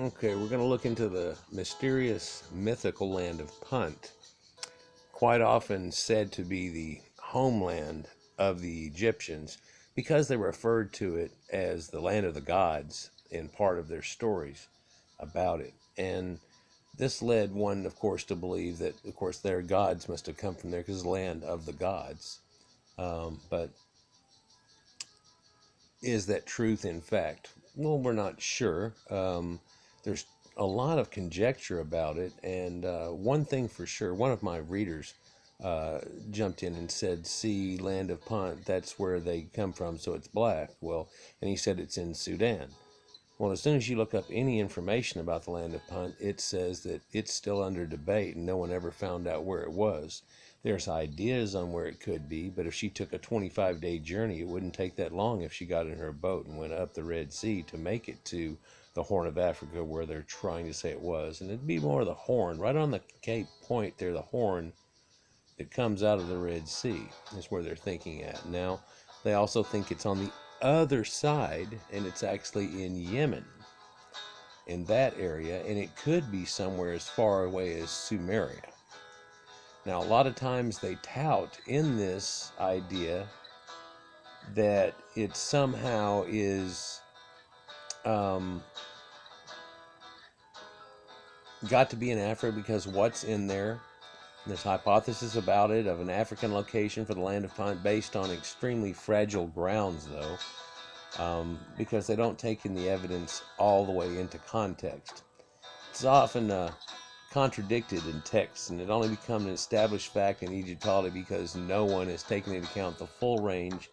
Okay, we're going to look into the mysterious mythical land of Punt, quite often said to be the homeland of the Egyptians because they referred to it as the land of the gods in part of their stories about it. And this led one, of course, to believe that, of course, their gods must have come from there because it's the land of the gods. But is that truth in fact? Well, we're not sure. There's a lot of conjecture about it, and one thing for sure, one of my readers jumped in and said, see, land of Punt, that's where they come from, so it's black. Well, and he said it's in Sudan. Well, as soon as you look up any information about the land of Punt, it says that it's still under debate and no one ever found out where it was. There's ideas on where it could be, but if she took a 25-day journey, it wouldn't take that long if she got in her boat and went up the Red Sea to make it to the Horn of Africa where they're trying to say it was. And it'd be more of the Horn, right on the Cape Point there, the Horn that comes out of the Red Sea is where they're thinking at. Now, they also think it's on the other side, and it's actually in Yemen, in that area, and it could be somewhere as far away as Sumeria. Now, a lot of times they tout in this idea that it somehow is got to be in Africa because what's in there. There's hypothesis about it of an African location for the land of Punt based on extremely fragile grounds, though, because they don't take in the evidence all the way into context. It's often contradicted in text, and it only becomes an established fact in Egyptology because no one has taken into account the full range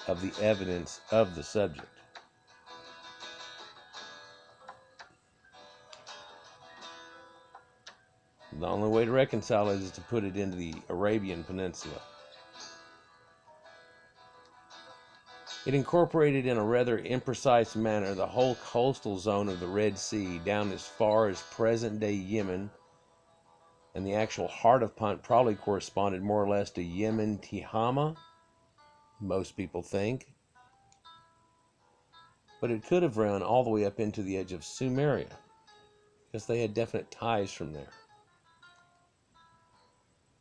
of the evidence of the subject. The only way to reconcile it is to put it into the Arabian Peninsula. It incorporated in a rather imprecise manner the whole coastal zone of the Red Sea down as far as present-day Yemen, and the actual heart of Punt probably corresponded more or less to Yemen Tihama, most people think. But it could have run all the way up into the edge of Sumeria, because they had definite ties from there.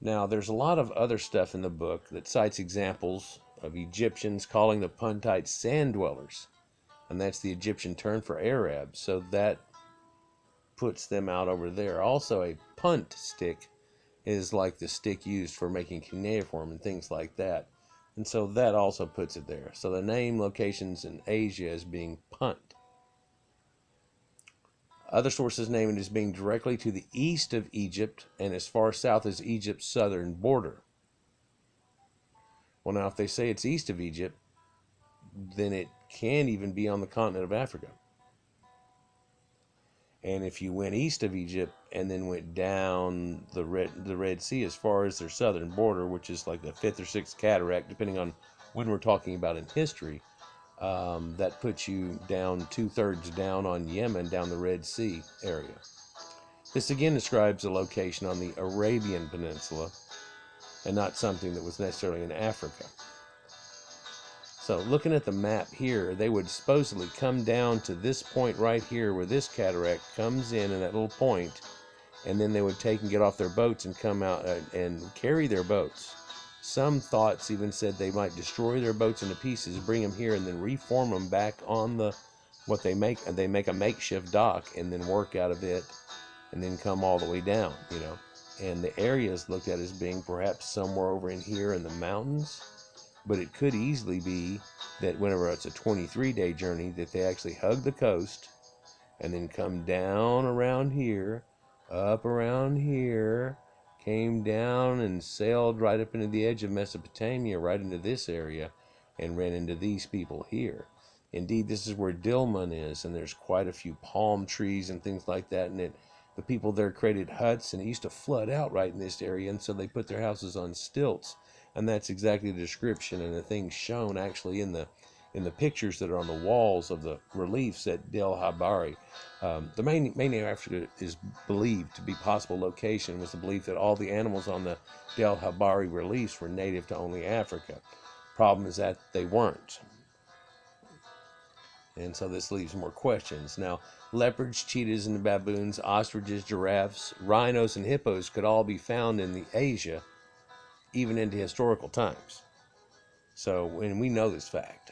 Now, there's a lot of other stuff in the book that cites examples of Egyptians calling the Puntites sand dwellers, and that's the Egyptian term for Arabs, so that puts them out over there. Also, a punt stick is like the stick used for making cuneiform and things like that, and so that also puts it there. So the name locations in Asia as being Punt. Other sources name it as being directly to the east of Egypt and as far south as Egypt's southern border. Well, now, if they say it's east of Egypt, then it can even be on the continent of Africa. And if you went east of Egypt and then went down the Red Sea as far as their southern border, which is like the fifth or sixth cataract, depending on when we're talking about in history, that puts you down 2/3 down on Yemen, down the Red Sea area. This again describes a location on the Arabian Peninsula and not something that was necessarily in Africa. So looking at the map here, they would supposedly come down to this point right here where this cataract comes in that little point, and then they would take and get off their boats and come out and carry their boats. Some thoughts even said they might destroy their boats into pieces, bring them here, and then reform them back on what they make. And they make a makeshift dock and then work out of it, and then come all the way down, And the area is looked at as being perhaps somewhere over in here in the mountains, but it could easily be that whenever it's a 23-day journey, that they actually hug the coast and then come down around here, up around here, came down and sailed right up into the edge of Mesopotamia, right into this area, and ran into these people here. Indeed, this is where Dilmun is, and there's quite a few palm trees and things like that, and the people there created huts, and it used to flood out right in this area, and so they put their houses on stilts, and that's exactly the description and the things shown actually in the pictures that are on the walls of the reliefs at el-Bahri. The main name Africa is believed to be possible location was the belief that all the animals on the el-Bahri reliefs were native to only Africa. Problem is that they weren't. And so this leaves more questions. Now, Leopards, cheetahs, and baboons, ostriches, giraffes, rhinos, and hippos could all be found in the Asia, even into historical times. So, and we know this fact.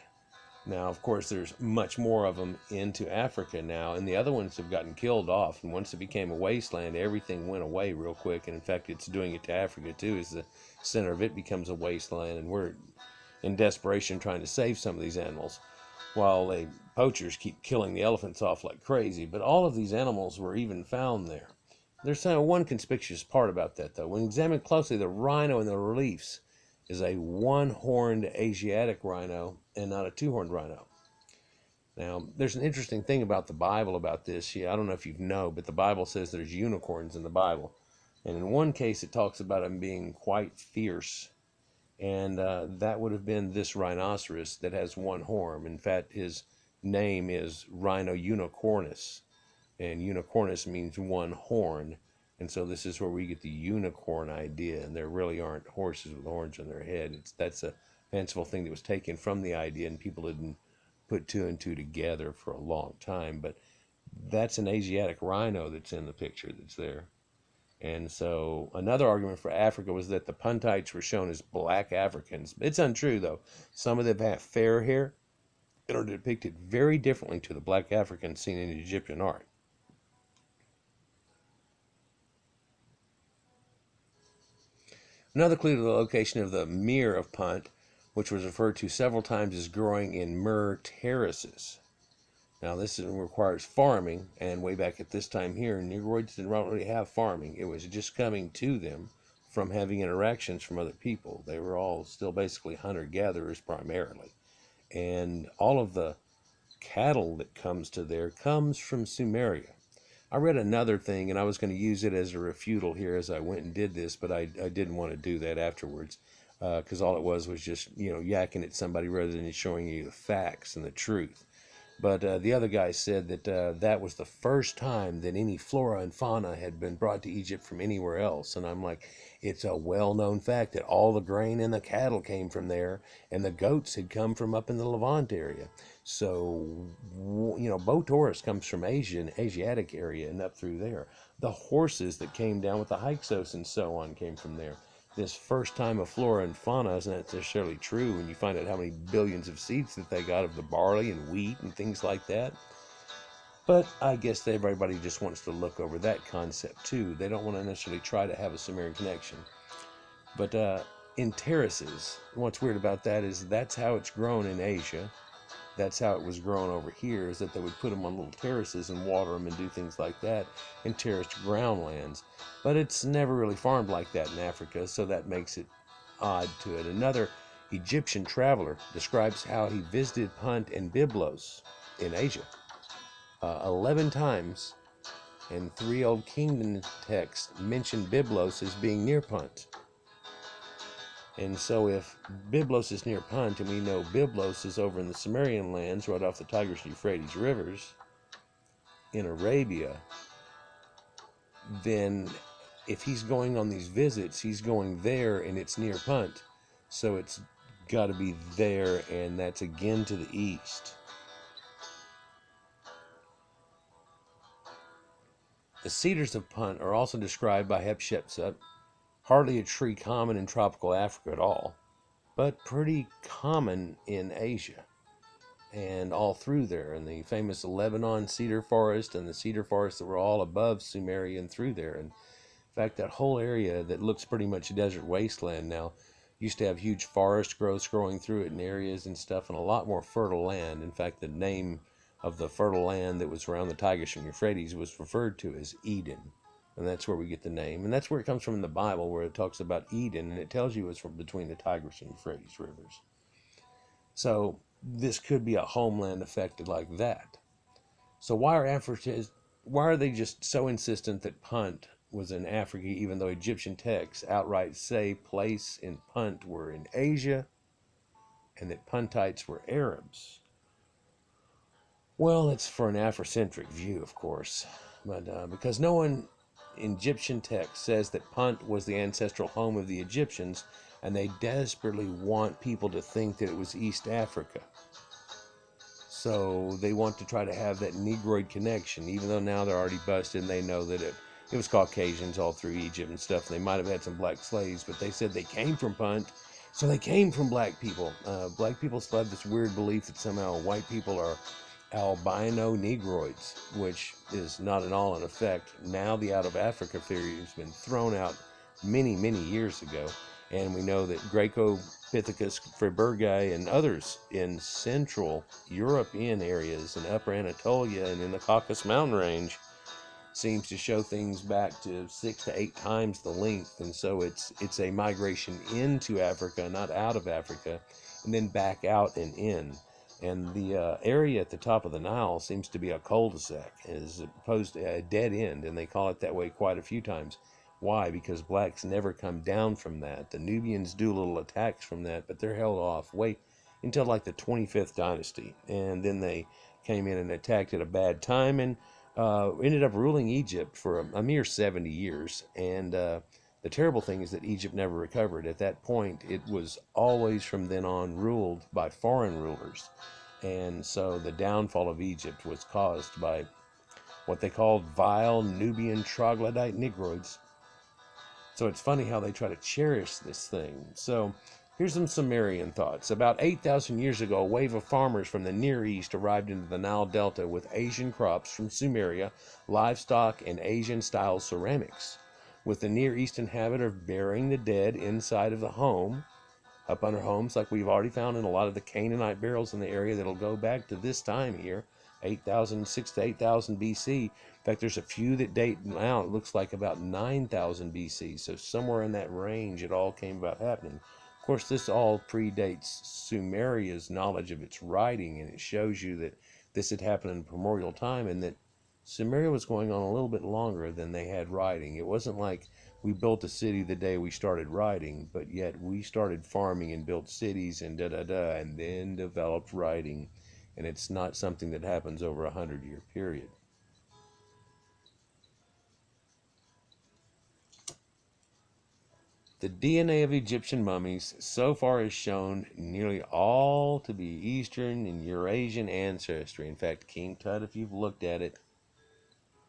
Now, of course, there's much more of them into Africa now, and the other ones have gotten killed off. And once it became a wasteland, everything went away real quick. And in fact, it's doing it to Africa too, as the center of it becomes a wasteland, and we're in desperation trying to save some of these animals, while the poachers keep killing the elephants off like crazy. But all of these animals were even found there. There's one conspicuous part about that, though. When examined closely, the rhino in the reliefs is a one-horned Asiatic rhino and not a two-horned rhino. Now, there's an interesting thing about the Bible about this. Yeah, I don't know if you know, but the Bible says there's unicorns in the Bible. And in one case, it talks about them being quite fierce. And that would have been this rhinoceros that has one horn. In fact, his name is Rhino unicornis. And unicornis means one horn. And so this is where we get the unicorn idea, and there really aren't horses with horns on their head. That's a fanciful thing that was taken from the idea, and people didn't put two and two together for a long time. But that's an Asiatic rhino that's in the picture that's there. And so another argument for Africa was that the Puntites were shown as black Africans. It's untrue, though. Some of them have fair hair and are depicted very differently to the black Africans seen in Egyptian art. Another clue to the location of the myrrh of Punt, which was referred to several times as growing in myrrh terraces. Now, this requires farming, and way back at this time here, Negroids didn't really have farming. It was just coming to them from having interactions from other people. They were all still basically hunter-gatherers primarily. And all of the cattle that comes to there comes from Sumeria. I read another thing, and I was going to use it as a refutal here as I went and did this, but I didn't want to do that afterwards, because all it was just, yakking at somebody rather than showing you the facts and the truth. But the other guy said that that was the first time that any flora and fauna had been brought to Egypt from anywhere else. And I'm like, it's a well-known fact that all the grain and the cattle came from there, and the goats had come from up in the Levant area. So, Botaurus comes from Asiatic area and up through there. The horses that came down with the Hyksos and so on came from there. This first time of flora and fauna isn't necessarily true when you find out how many billions of seeds that they got of the barley and wheat and things like that. But I guess everybody just wants to look over that concept too. They don't want to necessarily try to have a Sumerian connection. But in terraces, what's weird about that is that's how it's grown in Asia. That's how it was grown over here, is that they would put them on little terraces and water them and do things like that in terraced groundlands. But it's never really farmed like that in Africa, so that makes it odd to it. Another Egyptian traveler describes how he visited Punt and Byblos in Asia 11 times, and 3 Old Kingdom texts mention Byblos as being near Punt. And so if Byblos is near Punt, and we know Byblos is over in the Sumerian lands right off the Tigris and Euphrates rivers in Arabia, then if he's going on these visits, he's going there and it's near Punt. So it's got to be there, and that's again to the east. The cedars of Punt are also described by Hatshepsut. Hardly a tree common in tropical Africa at all, but pretty common in Asia and all through there. And the famous Lebanon cedar forest and the cedar forests that were all above Sumeria and through there. And in fact, that whole area that looks pretty much a desert wasteland now used to have huge forest growths growing through it in areas and stuff, and a lot more fertile land. In fact, the name of the fertile land that was around the Tigris and Euphrates was referred to as Eden. And that's where we get the name. And that's where it comes from in the Bible, where it talks about Eden, and it tells you it's from between the Tigris and Euphrates rivers. So this could be a homeland affected like that. So why are they just so insistent that Punt was in Africa, even though Egyptian texts outright say place and Punt were in Asia, and that Puntites were Arabs? Well, it's for an Afrocentric view, of course, but because no one in Egyptian text says that Punt was the ancestral home of the Egyptians, and they desperately want people to think that it was East Africa. So they want to try to have that Negroid connection, even though now they're already busted and they know that it was Caucasians all through Egypt and stuff. They might have had some black slaves, but they said they came from Punt, so they came from black people. Black people still have this weird belief that somehow white people are albino Negroids, which is not at all in effect. Now the out of Africa theory has been thrown out many, many years ago, and we know that Greco-Pithecus Freibergi and others in Central European areas in Upper Anatolia and in the Caucasus Mountain Range seems to show things back to 6 to 8 times the length, and so it's a migration into Africa, not out of Africa, and then back out and in. And the area at the top of the Nile seems to be a cul-de-sac, as opposed to a dead end, and they call it that way quite a few times. Why? Because blacks never come down from that. The Nubians do little attacks from that, but they're held off wait until like the 25th dynasty, and then they came in and attacked at a bad time and ended up ruling Egypt for a mere 70 years. And the terrible thing is that Egypt never recovered. At that point, it was always from then on ruled by foreign rulers. And so the downfall of Egypt was caused by what they called vile Nubian troglodyte Negroids. So it's funny how they try to cherish this thing. So here's some Sumerian thoughts. About 8,000 years ago, a wave of farmers from the Near East arrived into the Nile Delta with Asian crops from Sumeria, livestock, and Asian-style ceramics, with the Near Eastern habit of burying the dead inside of the home, up under homes, like we've already found in a lot of the Canaanite burials in the area that'll go back to this time here, 6 to 8,000 BC. In fact, there's a few that date now, it looks like about 9,000 BC. So somewhere in that range, it all came about happening. Of course, this all predates Sumeria's knowledge of its writing, and it shows you that this had happened in primordial time, and that Sumeria was going on a little bit longer than they had writing. It wasn't like we built a city the day we started writing, but yet we started farming and built cities and and then developed writing. And it's not something that happens over 100-year period. The DNA of Egyptian mummies so far is shown nearly all to be Eastern and Eurasian ancestry. In fact, King Tut, if you've looked at it,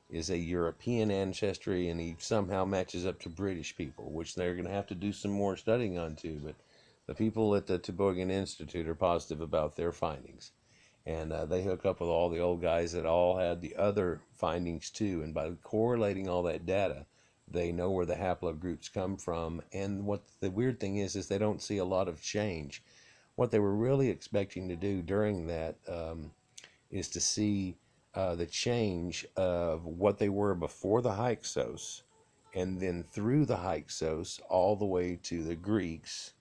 is a European ancestry, and he somehow matches up to British people, which they're going to have to do some more studying on too. But the people at the Toboggan Institute are positive about their findings, and they hook up with all the old guys that all had the other findings too. And by correlating all that data, they know where the haplogroups come from. And what the weird thing is they don't see a lot of change. What they were really expecting to do during that is to see the change of what they were before the Hyksos, and then through the Hyksos all the way to the Greeks,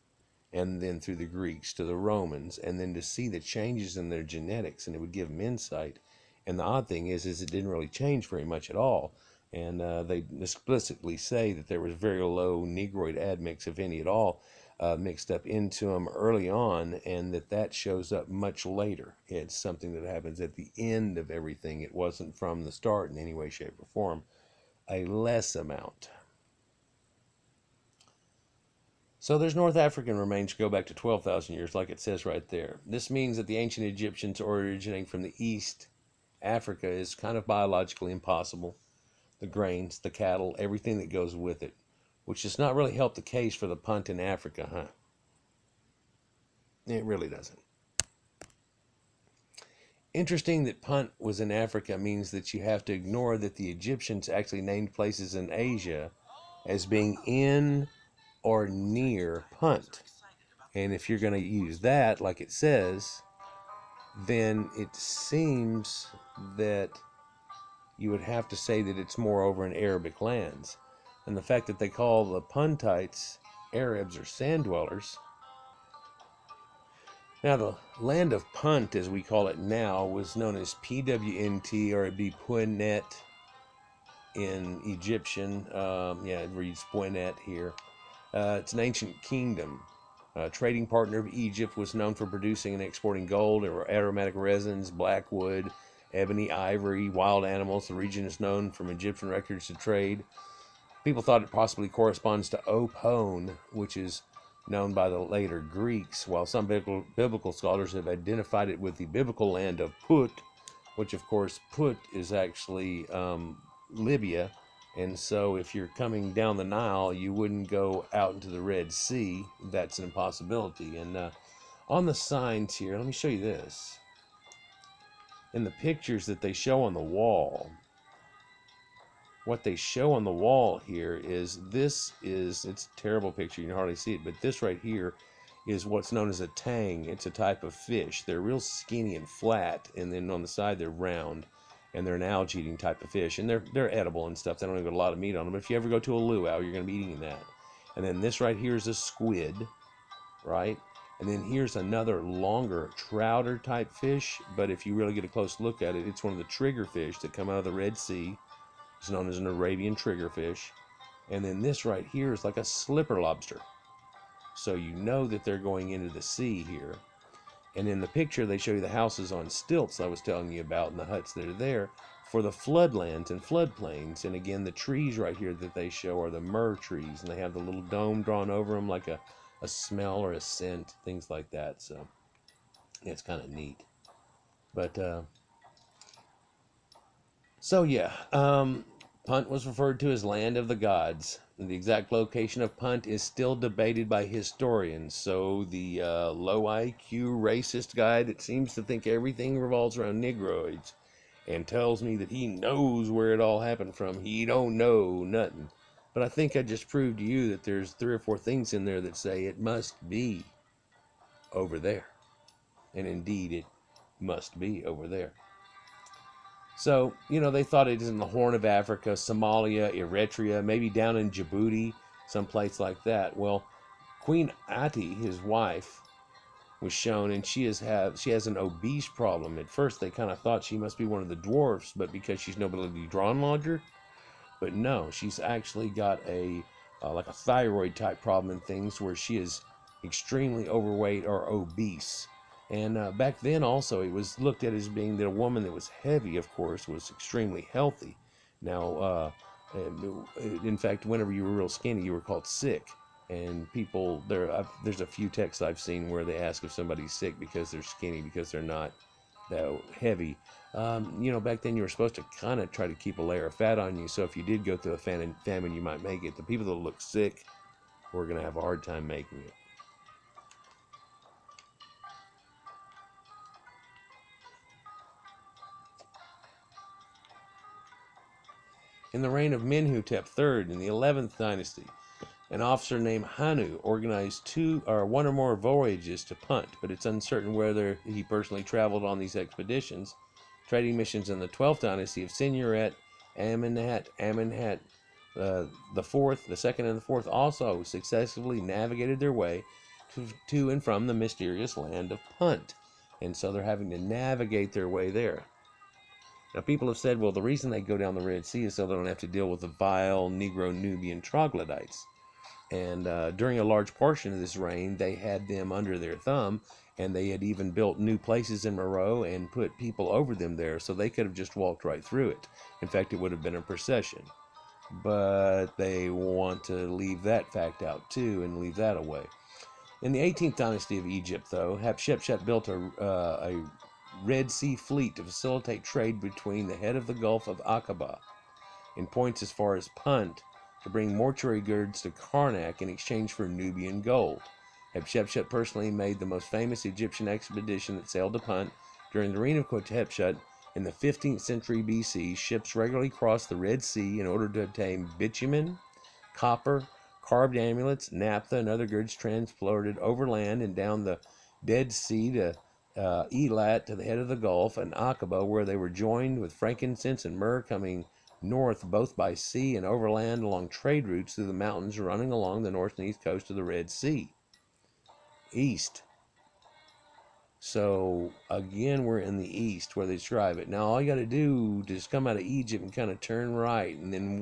and then through the Greeks to the Romans, and then to see the changes in their genetics, and it would give them insight. And the odd thing is it didn't really change very much at all. And they explicitly say that there was very low Negroid admix, if any at all, mixed up into them early on, and that shows up much later. It's something that happens at the end of everything. It wasn't from the start in any way, shape, or form. A less amount. So there's North African remains go back to 12,000 years, like it says right there. This means that the ancient Egyptians originating from the East Africa is kind of biologically impossible. The grains, the cattle, everything that goes with it, which does not really help the case for the Punt in Africa, huh? It really doesn't. Interesting that Punt was in Africa means that you have to ignore that the Egyptians actually named places in Asia as being in or near Punt. And if you're going to use that, like it says, then it seems that you would have to say that it's more over in Arabic lands. And the fact that they call the Puntites Arabs or sand dwellers. Now, the land of Punt, as we call it now, was known as Pwnt, or it'd be Pwenet in Egyptian. It reads Pwenet here. It's an ancient kingdom. Trading partner of Egypt, was known for producing and exporting gold or aromatic resins, black wood, ebony, ivory, wild animals. The region is known from Egyptian records to trade. People thought it possibly corresponds to Opone, which is known by the later Greeks, while some biblical scholars have identified it with the biblical land of Put, which of course Put is actually Libya. And so if you're coming down the Nile, you wouldn't go out into the Red Sea. That's an impossibility. And on the signs here, let me show you this. In the pictures that they show on the wall, what they show on the wall here is it's a terrible picture, you can hardly see it, but this right here is what's known as a tang. It's a type of fish. They're real skinny and flat, and then on the side they're round, and they're an algae eating type of fish, and they're edible and stuff. They don't even got a lot of meat on them, but if you ever go to a luau, you're going to be eating that. And then this right here is a squid, right? And then here's another longer trouter type fish, but if you really get a close look at it, it's one of the trigger fish that come out of the Red Sea. It's known as an Arabian triggerfish. And then this right here is like a slipper lobster. So you know that they're going into the sea here. And in the picture, they show you the houses on stilts I was telling you about and the huts that are there for the floodlands and floodplains. And again, the trees right here that they show are the myrrh trees. And they have the little dome drawn over them like a smell or a scent, things like that. So yeah, it's kind of neat. But so yeah, Punt was referred to as Land of the Gods. And the exact location of Punt is still debated by historians. So the low IQ racist guy that seems to think everything revolves around Negroids and tells me that he knows where it all happened from, he don't know nothing. But I think I just proved to you that there's 3 or 4 things in there that say it must be over there. And indeed, it must be over there. So, they thought it is in the Horn of Africa, Somalia, Eritrea, maybe down in Djibouti, someplace like that. Well, Queen Ati, his wife, was shown, and she has an obese problem. At first, they kind of thought she must be one of the dwarfs, but because she's nobility drawn lodger. But no, she's actually got like a thyroid type problem and things where she is extremely overweight or obese. And back then also it was looked at as being that a woman that was heavy, of course, was extremely healthy. Now, in fact, whenever you were real skinny, you were called sick. And people, there's a few texts I've seen where they ask if somebody's sick because they're skinny, because they're not that heavy. Back then you were supposed to kind of try to keep a layer of fat on you, so if you did go through a famine, you might make it. The people that look sick were going to have a hard time making it. In the reign of Menhotep III in the 11th dynasty, an officer named Hanu organized 1 or more voyages to Punt, but it's uncertain whether he personally traveled on these expeditions. Trading missions in the 12th dynasty of Sinuret, Amenhat, the fourth, the second, and the fourth also successfully navigated their way to and from the mysterious land of Punt, and so they're having to navigate their way there. Now, people have said, well, the reason they go down the Red Sea is so they don't have to deal with the vile Negro-Nubian troglodytes. And during a large portion of this reign, they had them under their thumb, and they had even built new places in Meroe and put people over them there, so they could have just walked right through it. In fact, it would have been a procession. But they want to leave that fact out too, and leave that away. In the 18th dynasty of Egypt, though, Hatshepsut built a Red Sea fleet to facilitate trade between the head of the Gulf of Aqaba in points as far as Punt, to bring mortuary goods to Karnak in exchange for Nubian gold. Hatshepsut personally made the most famous Egyptian expedition that sailed to Punt. During the reign of Hatshepsut in the 15th century BC, ships regularly crossed the Red Sea in order to obtain bitumen, copper, carved amulets, naphtha, and other goods transported overland and down the Dead Sea to Elat, to the head of the Gulf, and Aqaba, where they were joined with frankincense and myrrh, coming north both by sea and overland along trade routes through the mountains running along the north and east coast of the Red Sea. East. So again, we're in the east where they describe it. Now all you got to do is come out of Egypt and kind of turn right and then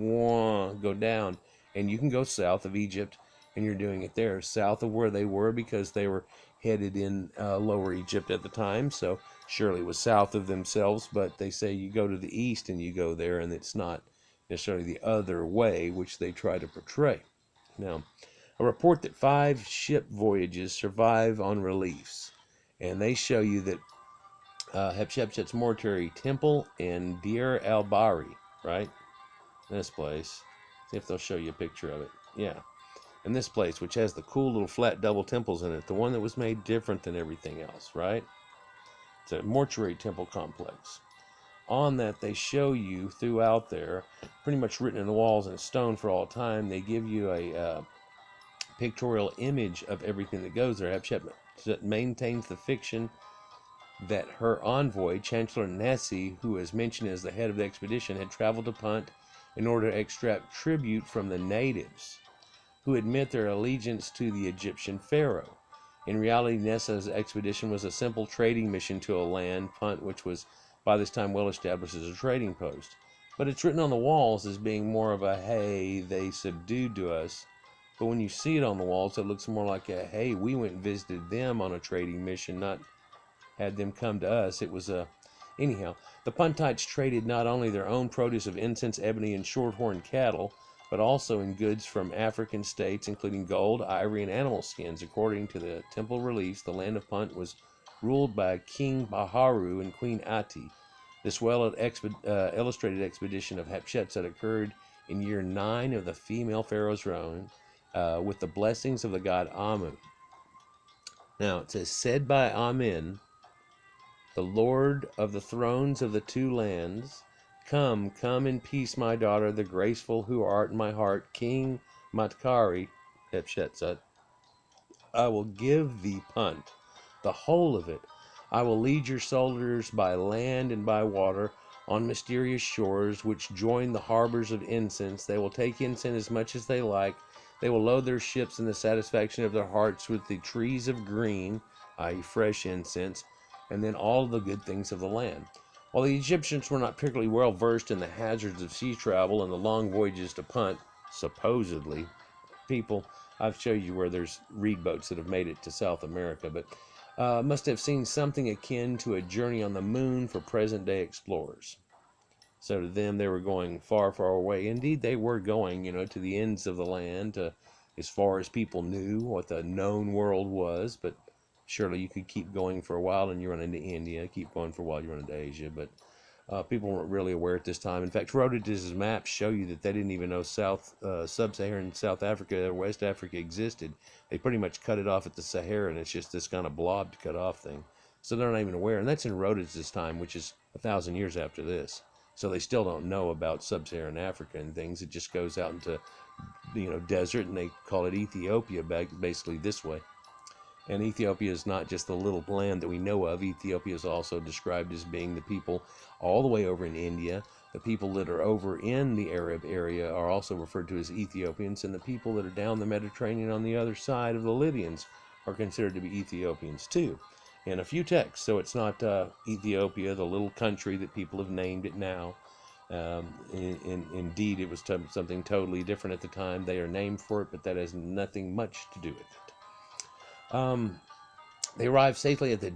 go down, and you can go south of Egypt, and you're doing it there, south of where they were, because they were headed in Lower Egypt at the time, so surely it was south of themselves. But they say you go to the east and you go there, and it's not necessarily the other way, which they try to portray. Now, a report that 5 ship voyages survive on reliefs. And they show you that Hatshepsut's mortuary temple in Deir el-Bahri, right? This place. See if they'll show you a picture of it. Yeah. And this place, which has the cool little flat double temples in it, the one that was made different than everything else, right? It's a mortuary temple complex. On that, they show you throughout there, pretty much written in the walls in stone for all time, they give you a pictorial image of everything that goes there. Hatshepsut maintains the fiction that her envoy, Chancellor Nessie, who is mentioned as the head of the expedition, had traveled to Punt in order to extract tribute from the natives, who admit their allegiance to the Egyptian pharaoh. In reality, Nessa's expedition was a simple trading mission to a land, Punt, which was by this time well established as a trading post. But it's written on the walls as being more of a, hey, they subdued to us. But when you see it on the walls, it looks more like a, hey, we went and visited them on a trading mission, not had them come to us. It was a... Anyhow, the Puntites traded not only their own produce of incense, ebony, and shorthorn cattle, but also in goods from African states, including gold, ivory, and animal skins. According to the temple reliefs, the land of Punt was ruled by King Baharu and Queen Ati. This well-illustrated expedition of Hatshepsut occurred in year 9 of the female pharaoh's reign, with the blessings of the god Amun. Now, it said by Amen, the Lord of the thrones of the 2 lands, come, come in peace, my daughter, the graceful who art in my heart, King Matkari, Hatshepsut. I will give thee Punt, the whole of it. I will lead your soldiers by land and by water on mysterious shores which join the harbors of incense. They will take incense as much as they like. They will load their ships in the satisfaction of their hearts with the trees of green, i.e. fresh incense, and then all the good things of the land. While the Egyptians were not particularly well versed in the hazards of sea travel and the long voyages to Punt, supposedly, people, I've showed you where there's reed boats that have made it to South America, but must have seen something akin to a journey on the moon for present-day explorers. So to them, they were going far, far away. Indeed, they were going, to the ends of the land, as far as people knew what the known world was, but surely you could keep going for a while and you run into India, keep going for a while, you run into Asia, but people weren't really aware at this time. In fact, Herodotus' maps show you that they didn't even know sub-Saharan South Africa or West Africa existed. They pretty much cut it off at the Sahara, and it's just this kind of blob to cut off thing. So they're not even aware, and that's in Herodotus' time, which is 1,000 years after this. So they still don't know about sub-Saharan Africa and things. It just goes out into, desert, and they call it Ethiopia, basically this way. And Ethiopia is not just the little land that we know of. Ethiopia is also described as being the people all the way over in India. The people that are over in the Arab area are also referred to as Ethiopians, and the people that are down the Mediterranean on the other side of the Libyans are considered to be Ethiopians too, in a few texts. So it's not Ethiopia, the little country that people have named it now. Indeed, it was something totally different at the time. They are named for it, but that has nothing much to do with it. They arrived safely at the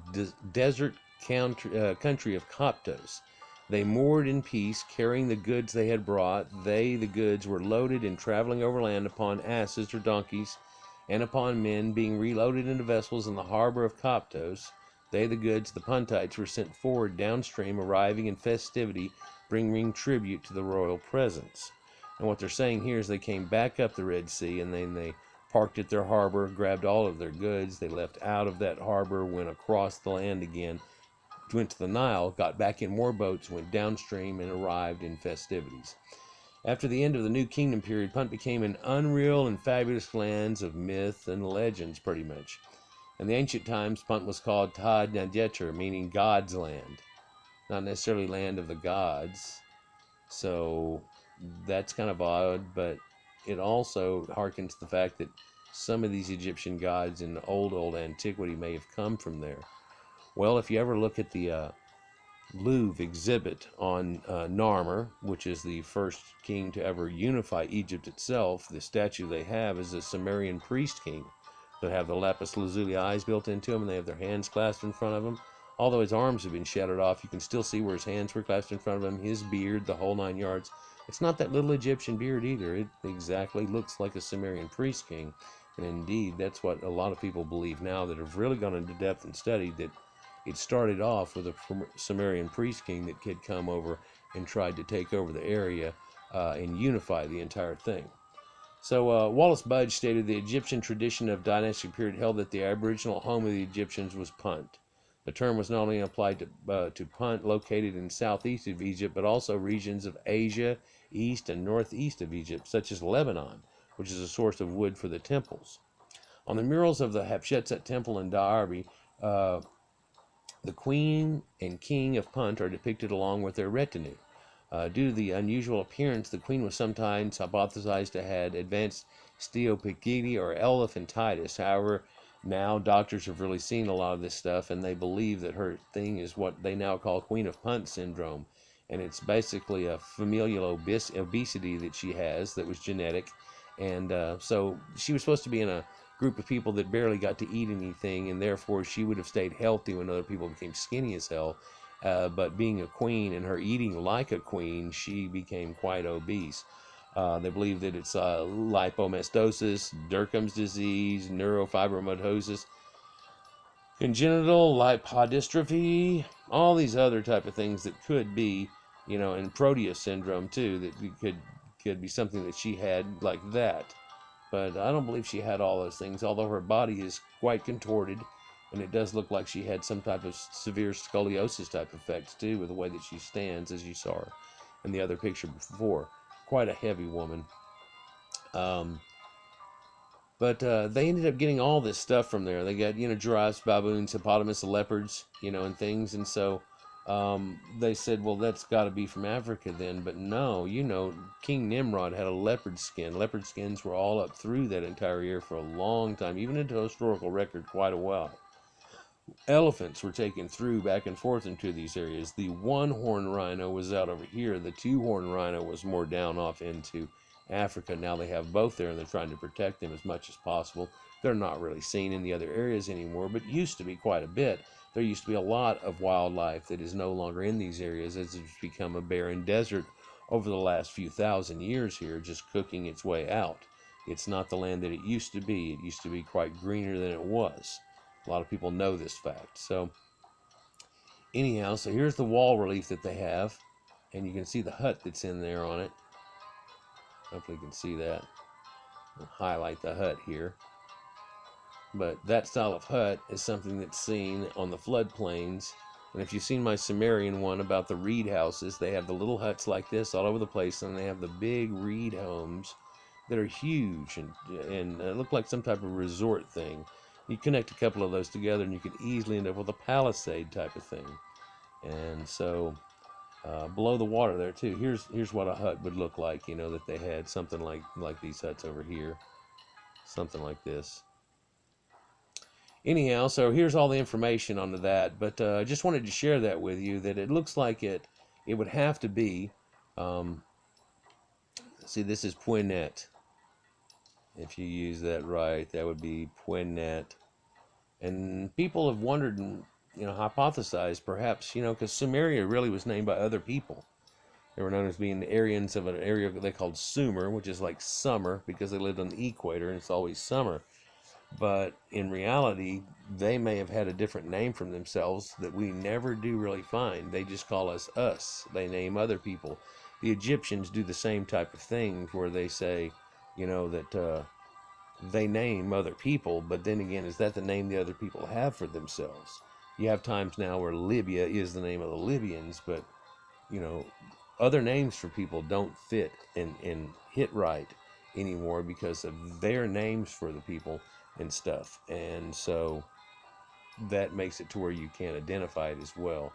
desert country of Coptos. They moored in peace, carrying the goods they had brought. The goods, were loaded and traveling overland upon asses or donkeys, and upon men being reloaded into vessels in the harbor of Coptos. The goods, the Puntites, were sent forward downstream, arriving in festivity, bringing tribute to the royal presence. And what they're saying here is they came back up the Red Sea, and then they parked at their harbor, grabbed all of their goods. They left out of that harbor, went across the land again, went to the Nile, got back in more boats, went downstream, and arrived in festivities. After the end of the New Kingdom period, Punt became an unreal and fabulous land of myth and legends, pretty much. In the ancient times, Punt was called Tad Nadjeter, meaning God's land, not necessarily land of the gods. So that's kind of odd, but it also harkens to the fact that some of these Egyptian gods in old antiquity may have come from there. Well, if you ever look at the Louvre exhibit on Narmer, which is the first king to ever unify Egypt itself, the statue they have is a Sumerian priest king. They have the lapis lazuli eyes built into them, and they have their hands clasped in front of him. Although his arms have been shattered off, you can still see where his hands were clasped in front of him, his beard, the whole 9 yards. It's not that little Egyptian beard either. It exactly looks like a Sumerian priest king. And indeed, that's what a lot of people believe now that have really gone into depth and studied, that it started off with a Sumerian priest king that had come over and tried to take over the area and unify the entire thing. So Wallace Budge stated the Egyptian tradition of dynastic period held that the aboriginal home of the Egyptians was Punt. The term was not only applied to Punt located in southeast of Egypt, but also regions of Asia, east and northeast of Egypt, such as Lebanon, which is a source of wood for the temples. On the murals of the Hatshepsut temple in Deir, the queen and king of Punt are depicted along with their retinue. Due to the unusual appearance, the queen was sometimes hypothesized to have advanced steatopygitis or elephantitis. However, now doctors have really seen a lot of this stuff, and they believe that her thing is what they now call Queen of Punt syndrome. And it's basically a familial obesity that she has that was genetic. And so she was supposed to be in a group of people that barely got to eat anything, and therefore she would have stayed healthy when other people became skinny as hell. But being a queen and her eating like a queen, she became quite obese. They believe that it's lipomastosis, Derkham's disease, neurofibromatosis, congenital lipodystrophy, all these other type of things that could be, and Proteus syndrome too, that could be something that she had like that. But I don't believe she had all those things, although her body is quite contorted, and it does look like she had some type of severe scoliosis type effects too, with the way that she stands, as you saw her in the other picture before. Quite a heavy woman. But they ended up getting all this stuff from there. They got, giraffes, baboons, hippopotamus, leopards, and things. And so they said, well, that's got to be from Africa then. But no, King Nimrod had a leopard skin. Leopard skins were all up through that entire year for a long time, even into historical record quite a while. Elephants were taken through back and forth into these areas. The one-horn rhino was out over here. The two-horn rhino was more down off into Africa. Now they have both there, and they're trying to protect them as much as possible. They're not really seen in the other areas anymore, but used to be quite a bit. There used to be a lot of wildlife that is no longer in these areas, as it's become a barren desert over the last few thousand years here, just cooking its way out. It's not the land that it used to be. It used to be quite greener than it was. A lot of people know this fact. So anyhow, so here's the wall relief that they have, and you can see the hut that's in there on it. Hopefully you can see that. I'll highlight the hut here. But that style of hut is something that's seen on the floodplains. And if you've seen my Sumerian one about the reed houses, they have the little huts like this all over the place, and they have the big reed homes that are huge and look like some type of resort thing. You connect a couple of those together, and you could easily end up with a palisade type of thing. And so below the water there too, here's what a hut would look like, that they had something like these huts over here, something like this. Anyhow, so here's all the information onto that, but I just wanted to share that with you, that it looks like it would have to be, see, this is Pwenet. If you use that right, that would be Pwenet. And people have wondered and, hypothesized perhaps, because Sumeria really was named by other people. They were known as being the Aryans of an area they called Sumer, which is like summer, because they lived on the equator and it's always summer. But in reality, they may have had a different name from themselves that we never do really find. They just call us. They name other people. The Egyptians do the same type of thing, where they say, that they name other people, but then again, is that the name the other people have for themselves? You have times now where Libya is the name of the Libyans, but, other names for people don't fit and hit right anymore because of their names for the people and stuff. And so that makes it to where you can't identify it as well.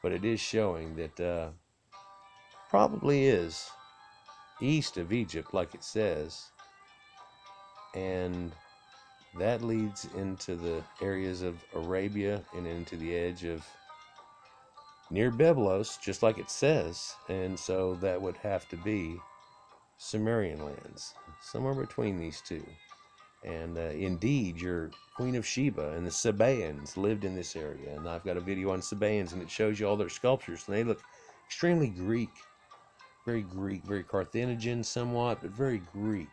But it is showing that probably is east of Egypt, like it says. And that leads into the areas of Arabia and into the edge of near Byblos, just like it says. And so that would have to be Sumerian lands, somewhere between these two. And indeed, your Queen of Sheba and the Sabaeans lived in this area. And I've got a video on Sabaeans, and it shows you all their sculptures. And they look extremely Greek, very Carthaginian somewhat, but very Greek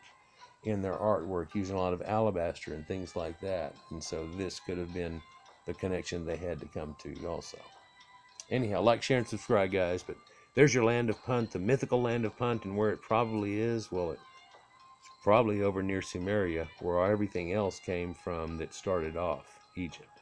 in their artwork, using a lot of alabaster and things like that. And so this could have been the connection they had to come to also. Anyhow, like, share, and subscribe, guys. But there's your land of Punt, the mythical land of Punt, and where it probably is, well, it's probably over near Sumeria, where everything else came from that started off Egypt.